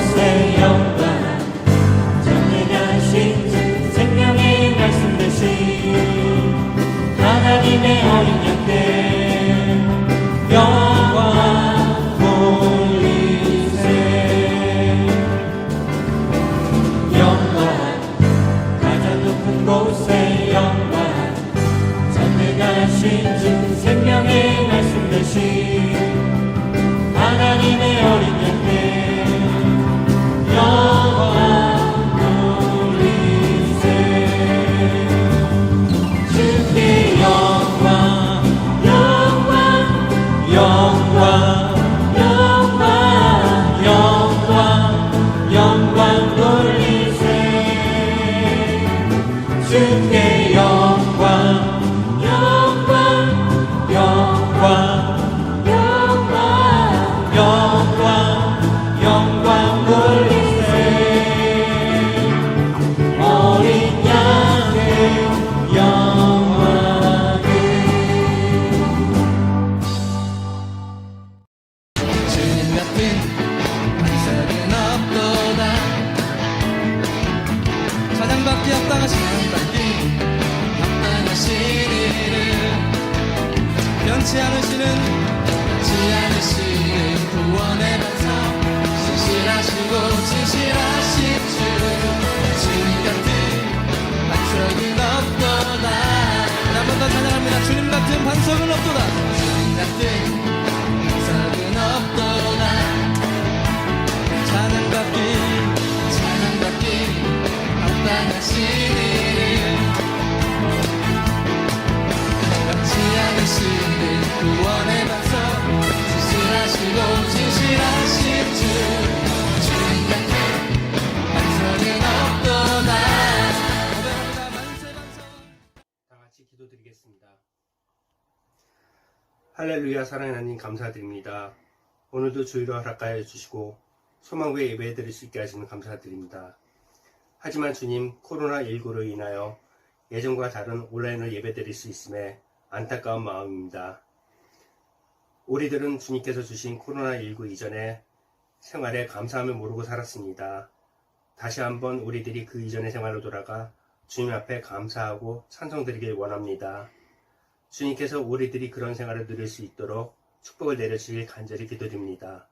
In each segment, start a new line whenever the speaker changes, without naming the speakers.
곳에 영광 전능하신 주 생명의 말씀 되신 하나님의 어린 양들 영광 돌리세. 영광 가장 높은 곳에 영광 전능하신 주 생명의 말씀 되신 하나님의 어린 양들 영광 돌리세. 주께 영광 영광 영광 영광 영광 영광 돌리세. 주께 영광 영광 영광 영광 돌리세. 어린 양의 영광을.
주님 같은 반석은 없도다. 찬양받기 합당하신 이를 변치 않으시는 구원의 반석 신실하시고 진실하신 주님 같은 반석은 없도다. 한 번 더 찬양합니다. 주님 같은 반석은 없도다. 주님 같은 반석은 없도다. 찬양받기 합당하신 이를 변치 않으시는 구원의 반석 진실하시고 진실하신 주님 같은 반석은 없도다. 고백합니다. 만세 반석.
다 같이 기도드리겠습니다. 할렐루야. 사랑하는 하나님 감사드립니다. 오늘도 주의로 허락하여 주시고 소망구에 예배드릴 수 있게 하시는 감사드립니다. 하지만 주님, 코로나19로 인하여 예전과 다른 온라인으로 예배드릴 수 있음에 안타까운 마음입니다. 우리들은 주님께서 주신 코로나19 이전의 생활에 감사함을 모르고 살았습니다. 다시 한번 우리들이 그 이전의 생활로 돌아가 주님 앞에 감사하고 찬송드리길 원합니다. 주님께서 우리들이 그런 생활을 누릴 수 있도록 축복을 내려주길 간절히 기도드립니다.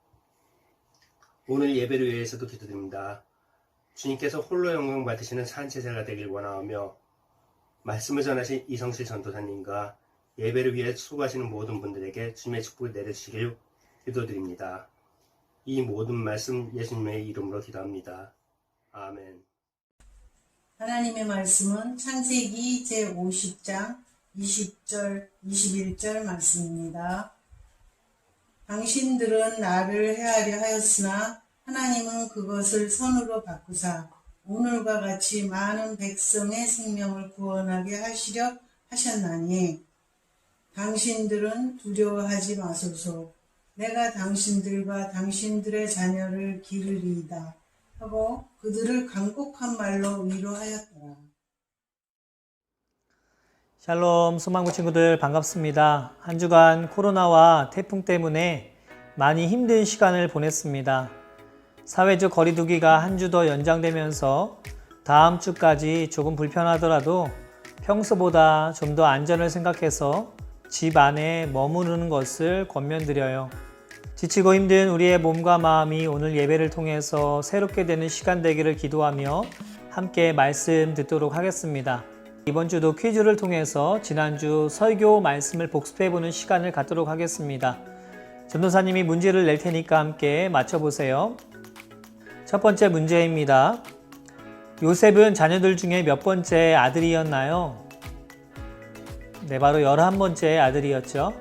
오늘 예배를 위해서도 기도드립니다. 주님께서 홀로 영광 받으시는 산제사가 되길 원하며 말씀을 전하신 이성실 전도사님과 예배를 위해 수고하시는 모든 분들에게 주님의 축복을 내려주시길 기도드립니다. 이 모든 말씀 예수님의 이름으로 기도합니다. 아멘.
하나님의 말씀은 창세기 제50장 20절, 21절 말씀입니다. 당신들은 나를 해하려 하였으나 하나님은 그것을 선으로 바꾸사 오늘과 같이 많은 백성의 생명을 구원하게 하시려 하셨나니 당신들은 두려워하지 마소서. 내가 당신들과 당신들의 자녀를 기르리이다 하고 그들을 간곡한 말로 위로하였더라.
샬롬 소망구 친구들 반갑습니다. 한 주간 코로나와 태풍 때문에 많이 힘든 시간을 보냈습니다. 사회적 거리두기가 한 주 더 연장되면서 다음 주까지 조금 불편하더라도 평소보다 좀 더 안전을 생각해서 집 안에 머무르는 것을 권면드려요. 지치고 힘든 우리의 몸과 마음이 오늘 예배를 통해서 새롭게 되는 시간 되기를 기도하며 함께 말씀 듣도록 하겠습니다. 이번 주도 퀴즈를 통해서 지난주 설교 말씀을 복습해보는 시간을 갖도록 하겠습니다. 전도사님이 문제를 낼 테니까 함께 맞춰보세요. 첫 번째 문제입니다. 요셉은 자녀들 중에 몇 번째 아들이었나요? 네, 바로 11번째 아들이었죠.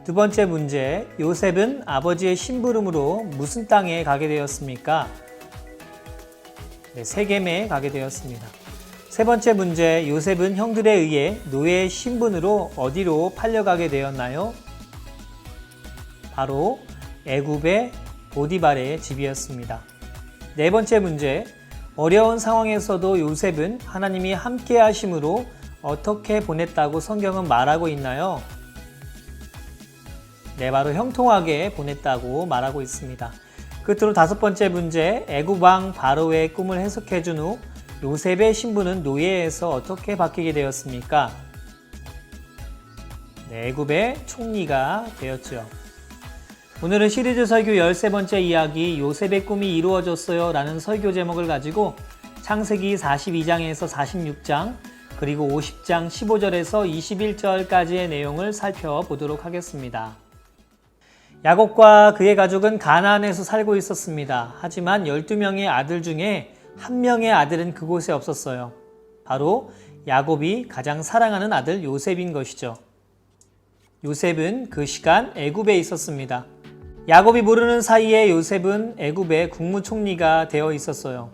두 번째 문제, 요셉은 아버지의 심부름으로 무슨 땅에 가게 되었습니까? 네, 세겜에 가게 되었습니다. 세 번째 문제, 요셉은 형들에 의해 노예의 신분으로 어디로 팔려가게 되었나요? 바로 애굽의 보디발의 집이었습니다. 네 번째 문제, 어려운 상황에서도 요셉은 하나님이 함께 하심으로 어떻게 보냈다고 성경은 말하고 있나요? 네, 바로 형통하게 보냈다고 말하고 있습니다. 끝으로 5번째 문제, 애굽 왕 바로의 꿈을 해석해준 후 요셉의 신분은 노예에서 어떻게 바뀌게 되었습니까? 네, 애굽의 총리가 되었죠. 오늘은 시리즈 설교 13번째 이야기 요셉의 꿈이 이루어졌어요 라는 설교 제목을 가지고 창세기 42장에서 46장 그리고 50장 15절에서 21절까지의 내용을 살펴보도록 하겠습니다. 야곱과 그의 가족은 가나안에서 살고 있었습니다. 하지만 12명의 아들 중에 한 명의 아들은 그곳에 없었어요. 바로 야곱이 가장 사랑하는 아들 요셉인 것이죠. 요셉은 그 시간 애굽에 있었습니다. 야곱이 모르는 사이에 요셉은 애굽의 국무총리가 되어 있었어요.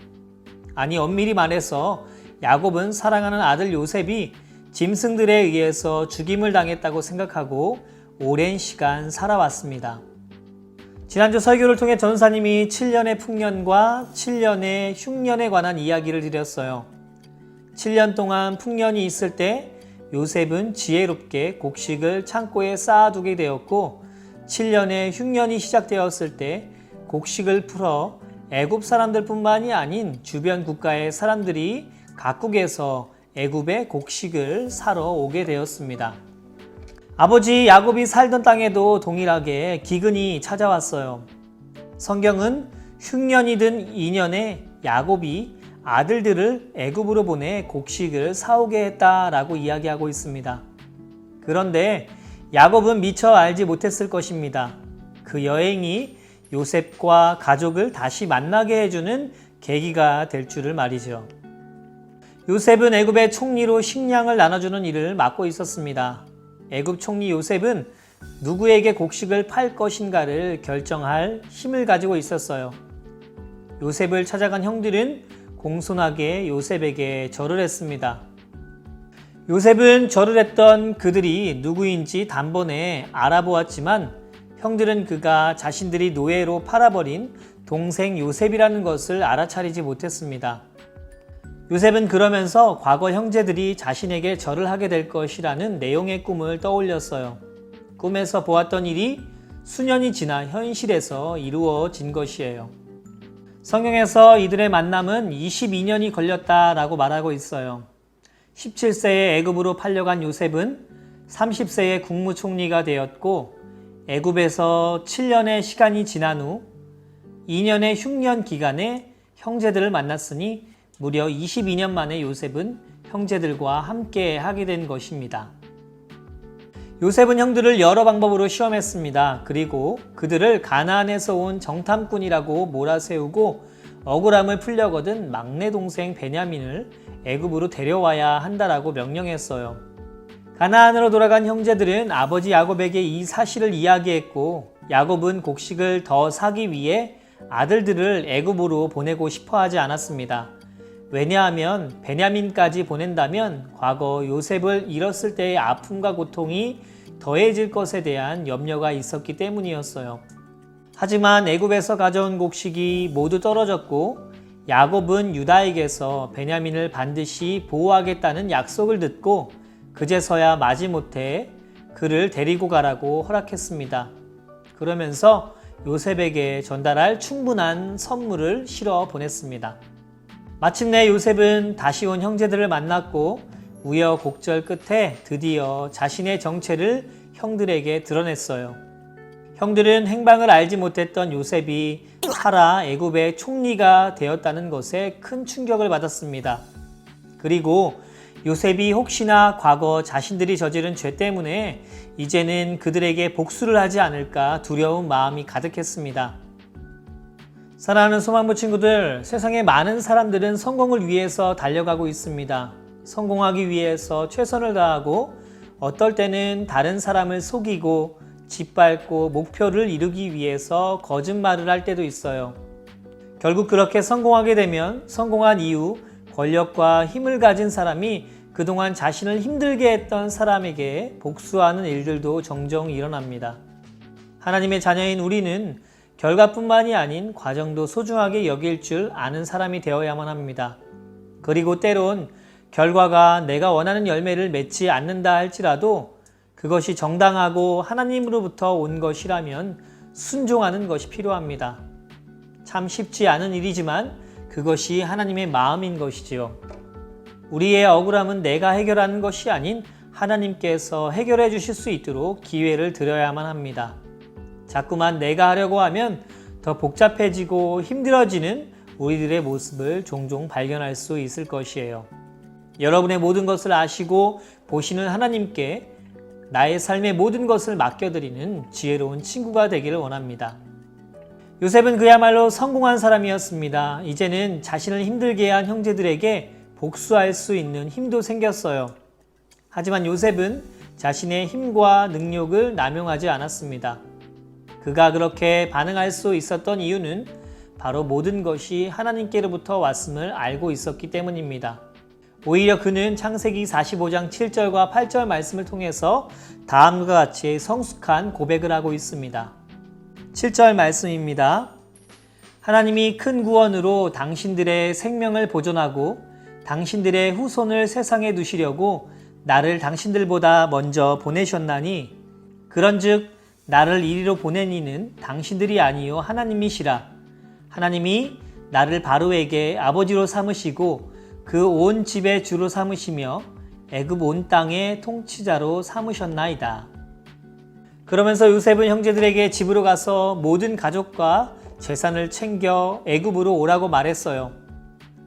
아니 엄밀히 말해서 야곱은 사랑하는 아들 요셉이 짐승들에 의해서 죽임을 당했다고 생각하고 오랜 시간 살아왔습니다. 지난주 설교를 통해 전사님이 7년의 풍년과 7년의 흉년에 관한 이야기를 드렸어요. 7년 동안 풍년이 있을 때 요셉은 지혜롭게 곡식을 창고에 쌓아두게 되었고 7년의 흉년이 시작되었을 때 곡식을 풀어 애굽 사람들뿐만이 아닌 주변 국가의 사람들이 각국에서 애굽의 곡식을 사러 오게 되었습니다. 아버지 야곱이 살던 땅에도 동일하게 기근이 찾아왔어요. 성경은 흉년이 든 2년에 야곱이 아들들을 애굽으로 보내 곡식을 사오게 했다라고 이야기하고 있습니다. 그런데 야곱은 미처 알지 못했을 것입니다. 그 여행이 요셉과 가족을 다시 만나게 해주는 계기가 될 줄을 말이죠. 요셉은 애굽의 총리로 식량을 나눠주는 일을 맡고 있었습니다. 애굽 총리 요셉은 누구에게 곡식을 팔 것인가를 결정할 힘을 가지고 있었어요. 요셉을 찾아간 형들은 공손하게 요셉에게 절을 했습니다. 요셉은 절을 했던 그들이 누구인지 단번에 알아보았지만 형들은 그가 자신들이 노예로 팔아버린 동생 요셉이라는 것을 알아차리지 못했습니다. 요셉은 그러면서 과거 형제들이 자신에게 절을 하게 될 것이라는 내용의 꿈을 떠올렸어요. 꿈에서 보았던 일이 수년이 지나 현실에서 이루어진 것이에요. 성경에서 이들의 만남은 22년이 걸렸다라고 말하고 있어요. 17세에 애굽으로 팔려간 요셉은 30세에 국무총리가 되었고 애굽에서 7년의 시간이 지난 후 2년의 흉년 기간에 형제들을 만났으니 무려 22년 만에 요셉은 형제들과 함께 하게 된 것입니다. 요셉은 형들을 여러 방법으로 시험했습니다. 그리고 그들을 가나안에서 온 정탐꾼이라고 몰아세우고 억울함을 풀려거든 막내 동생 베냐민을 애굽으로 데려와야 한다라고 명령했어요. 가나안으로 돌아간 형제들은 아버지 야곱에게 이 사실을 이야기했고 야곱은 곡식을 더 사기 위해 아들들을 애굽으로 보내고 싶어 하지 않았습니다. 왜냐하면 베냐민까지 보낸다면 과거 요셉을 잃었을 때의 아픔과 고통이 더해질 것에 대한 염려가 있었기 때문이었어요. 하지만 애굽에서 가져온 곡식이 모두 떨어졌고 야곱은 유다에게서 베냐민을 반드시 보호하겠다는 약속을 듣고 그제서야 마지못해 그를 데리고 가라고 허락했습니다. 그러면서 요셉에게 전달할 충분한 선물을 실어 보냈습니다. 마침내 요셉은 다시 온 형제들을 만났고 우여곡절 끝에 드디어 자신의 정체를 형들에게 드러냈어요. 형들은 행방을 알지 못했던 요셉이 살아 애굽의 총리가 되었다는 것에 큰 충격을 받았습니다. 그리고 요셉이 혹시나 과거 자신들이 저지른 죄 때문에 이제는 그들에게 복수를 하지 않을까 두려운 마음이 가득했습니다. 사랑하는 소망부 친구들, 세상에 많은 사람들은 성공을 위해서 달려가고 있습니다. 성공하기 위해서 최선을 다하고 어떨 때는 다른 사람을 속이고 짓밟고 목표를 이루기 위해서 거짓말을 할 때도 있어요. 결국 그렇게 성공하게 되면 성공한 이후 권력과 힘을 가진 사람이 그동안 자신을 힘들게 했던 사람에게 복수하는 일들도 종종 일어납니다. 하나님의 자녀인 우리는 결과뿐만이 아닌 과정도 소중하게 여길 줄 아는 사람이 되어야만 합니다. 그리고 때론 결과가 내가 원하는 열매를 맺지 않는다 할지라도 그것이 정당하고 하나님으로부터 온 것이라면 순종하는 것이 필요합니다. 참 쉽지 않은 일이지만 그것이 하나님의 마음인 것이지요. 우리의 억울함은 내가 해결하는 것이 아닌 하나님께서 해결해 주실 수 있도록 기회를 드려야만 합니다. 자꾸만 내가 하려고 하면 더 복잡해지고 힘들어지는 우리들의 모습을 종종 발견할 수 있을 것이에요. 여러분의 모든 것을 아시고 보시는 하나님께 나의 삶의 모든 것을 맡겨드리는 지혜로운 친구가 되기를 원합니다. 요셉은 그야말로 성공한 사람이었습니다. 이제는 자신을 힘들게 한 형제들에게 복수할 수 있는 힘도 생겼어요. 하지만 요셉은 자신의 힘과 능력을 남용하지 않았습니다. 그가 그렇게 반응할 수 있었던 이유는 바로 모든 것이 하나님께로부터 왔음을 알고 있었기 때문입니다. 오히려 그는 창세기 45장 7절과 8절 말씀을 통해서 다음과 같이 성숙한 고백을 하고 있습니다. 7절 말씀입니다. 하나님이 큰 구원으로 당신들의 생명을 보존하고 당신들의 후손을 세상에 두시려고 나를 당신들보다 먼저 보내셨나니 그런즉 나를 이리로 보낸 이는 당신들이 아니요 하나님이시라. 하나님이 나를 바로에게 아버지로 삼으시고 그 온 집의 주로 삼으시며 애굽 온 땅의 통치자로 삼으셨나이다. 그러면서 요셉은 형제들에게 집으로 가서 모든 가족과 재산을 챙겨 애굽으로 오라고 말했어요.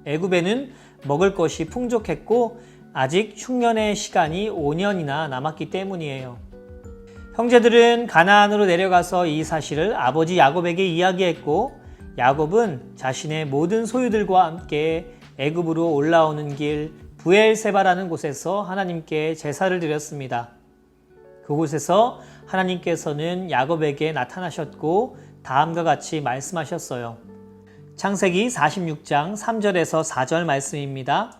애굽에는 먹을 것이 풍족했고 아직 흉년의 시간이 5년이나 남았기 때문이에요. 형제들은 가나안으로 내려가서 이 사실을 아버지 야곱에게 이야기했고 야곱은 자신의 모든 소유들과 함께 애굽으로 올라오는 길 부엘세바라는 곳에서 하나님께 제사를 드렸습니다. 그곳에서 하나님께서는 야곱에게 나타나셨고 다음과 같이 말씀하셨어요. 창세기 46장 3절에서 4절 말씀입니다.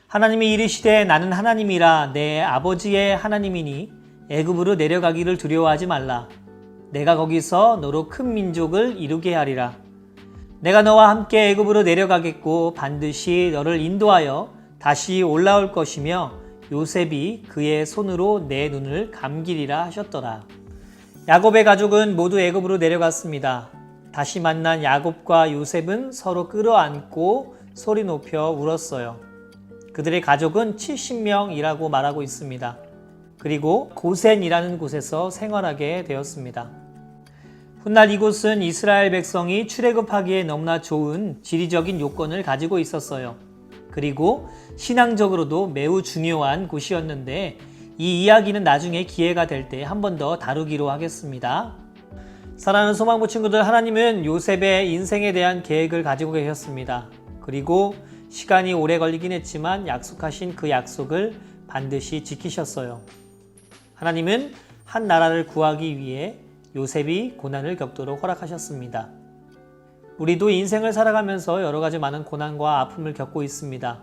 하나님이 이르시되 나는 하나님이라 내 아버지의 하나님이니 애굽으로 내려가기를 두려워하지 말라. 내가 거기서 너로 큰 민족을 이루게 하리라. 내가 너와 함께 애굽으로 내려가겠고 반드시 너를 인도하여 다시 올라올 것이며 요셉이 그의 손으로 내 눈을 감기리라 하셨더라. 야곱의 가족은 모두 애굽으로 내려갔습니다. 다시 만난 야곱과 요셉은 서로 끌어안고 소리 높여 울었어요. 그들의 가족은 70명이라고 말하고 있습니다. 그리고 고센이라는 곳에서 생활하게 되었습니다. 훗날 이곳은 이스라엘 백성이 출애굽하기에 너무나 좋은 지리적인 요건을 가지고 있었어요. 그리고 신앙적으로도 매우 중요한 곳이었는데 이 이야기는 나중에 기회가 될 때 한 번 더 다루기로 하겠습니다. 사랑하는 소망부 친구들, 하나님은 요셉의 인생에 대한 계획을 가지고 계셨습니다. 그리고 시간이 오래 걸리긴 했지만 약속하신 그 약속을 반드시 지키셨어요. 하나님은 한 나라를 구하기 위해 요셉이 고난을 겪도록 허락하셨습니다. 우리도 인생을 살아가면서 여러 가지 많은 고난과 아픔을 겪고 있습니다.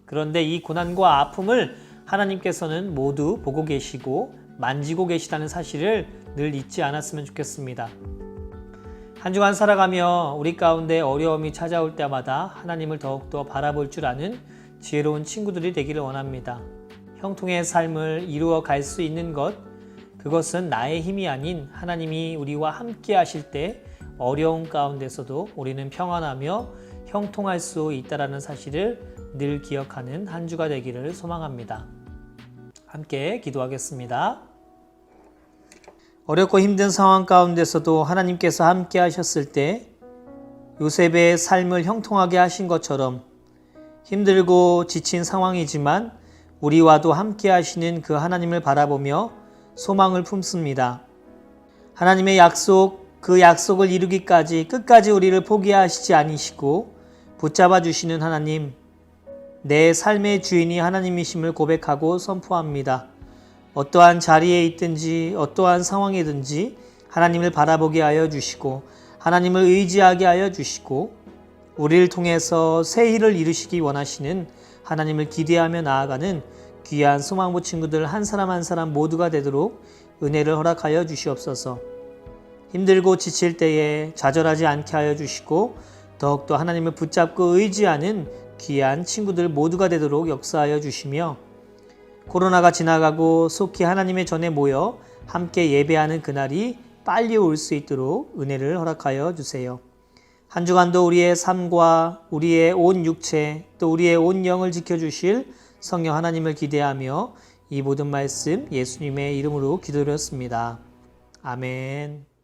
그런데 이 고난과 아픔을 하나님께서는 모두 보고 계시고 만지고 계시다는 사실을 늘 잊지 않았으면 좋겠습니다. 한 주간 살아가며 우리 가운데 어려움이 찾아올 때마다 하나님을 더욱더 바라볼 줄 아는 지혜로운 친구들이 되기를 원합니다. 형통의 삶을 이루어 갈 수 있는 것, 그것은 나의 힘이 아닌 하나님이 우리와 함께 하실 때 어려운 가운데서도 우리는 평안하며 형통할 수 있다는 사실을 늘 기억하는 한 주가 되기를 소망합니다. 함께 기도하겠습니다. 어렵고 힘든 상황 가운데서도 하나님께서 함께 하셨을 때 요셉의 삶을 형통하게 하신 것처럼 힘들고 지친 상황이지만 우리와도 함께 하시는 그 하나님을 바라보며 소망을 품습니다. 하나님의 약속, 그 약속을 이루기까지 끝까지 우리를 포기하시지 아니시고 붙잡아 주시는 하나님, 내 삶의 주인이 하나님이심을 고백하고 선포합니다. 어떠한 자리에 있든지 어떠한 상황이든지 하나님을 바라보게 하여 주시고 하나님을 의지하게 하여 주시고 우리를 통해서 새 일을 이루시기 원하시는 하나님을 기대하며 나아가는 귀한 소망부 친구들 한 사람 한 사람 모두가 되도록 은혜를 허락하여 주시옵소서. 힘들고 지칠 때에 좌절하지 않게 하여 주시고 더욱더 하나님을 붙잡고 의지하는 귀한 친구들 모두가 되도록 역사하여 주시며 코로나가 지나가고 속히 하나님의 전에 모여 함께 예배하는 그날이 빨리 올 수 있도록 은혜를 허락하여 주세요. 한 주간도 우리의 삶과 우리의 온 육체 또 우리의 온 영을 지켜주실 성령 하나님을 기대하며 이 모든 말씀 예수님의 이름으로 기도드렸습니다. 아멘.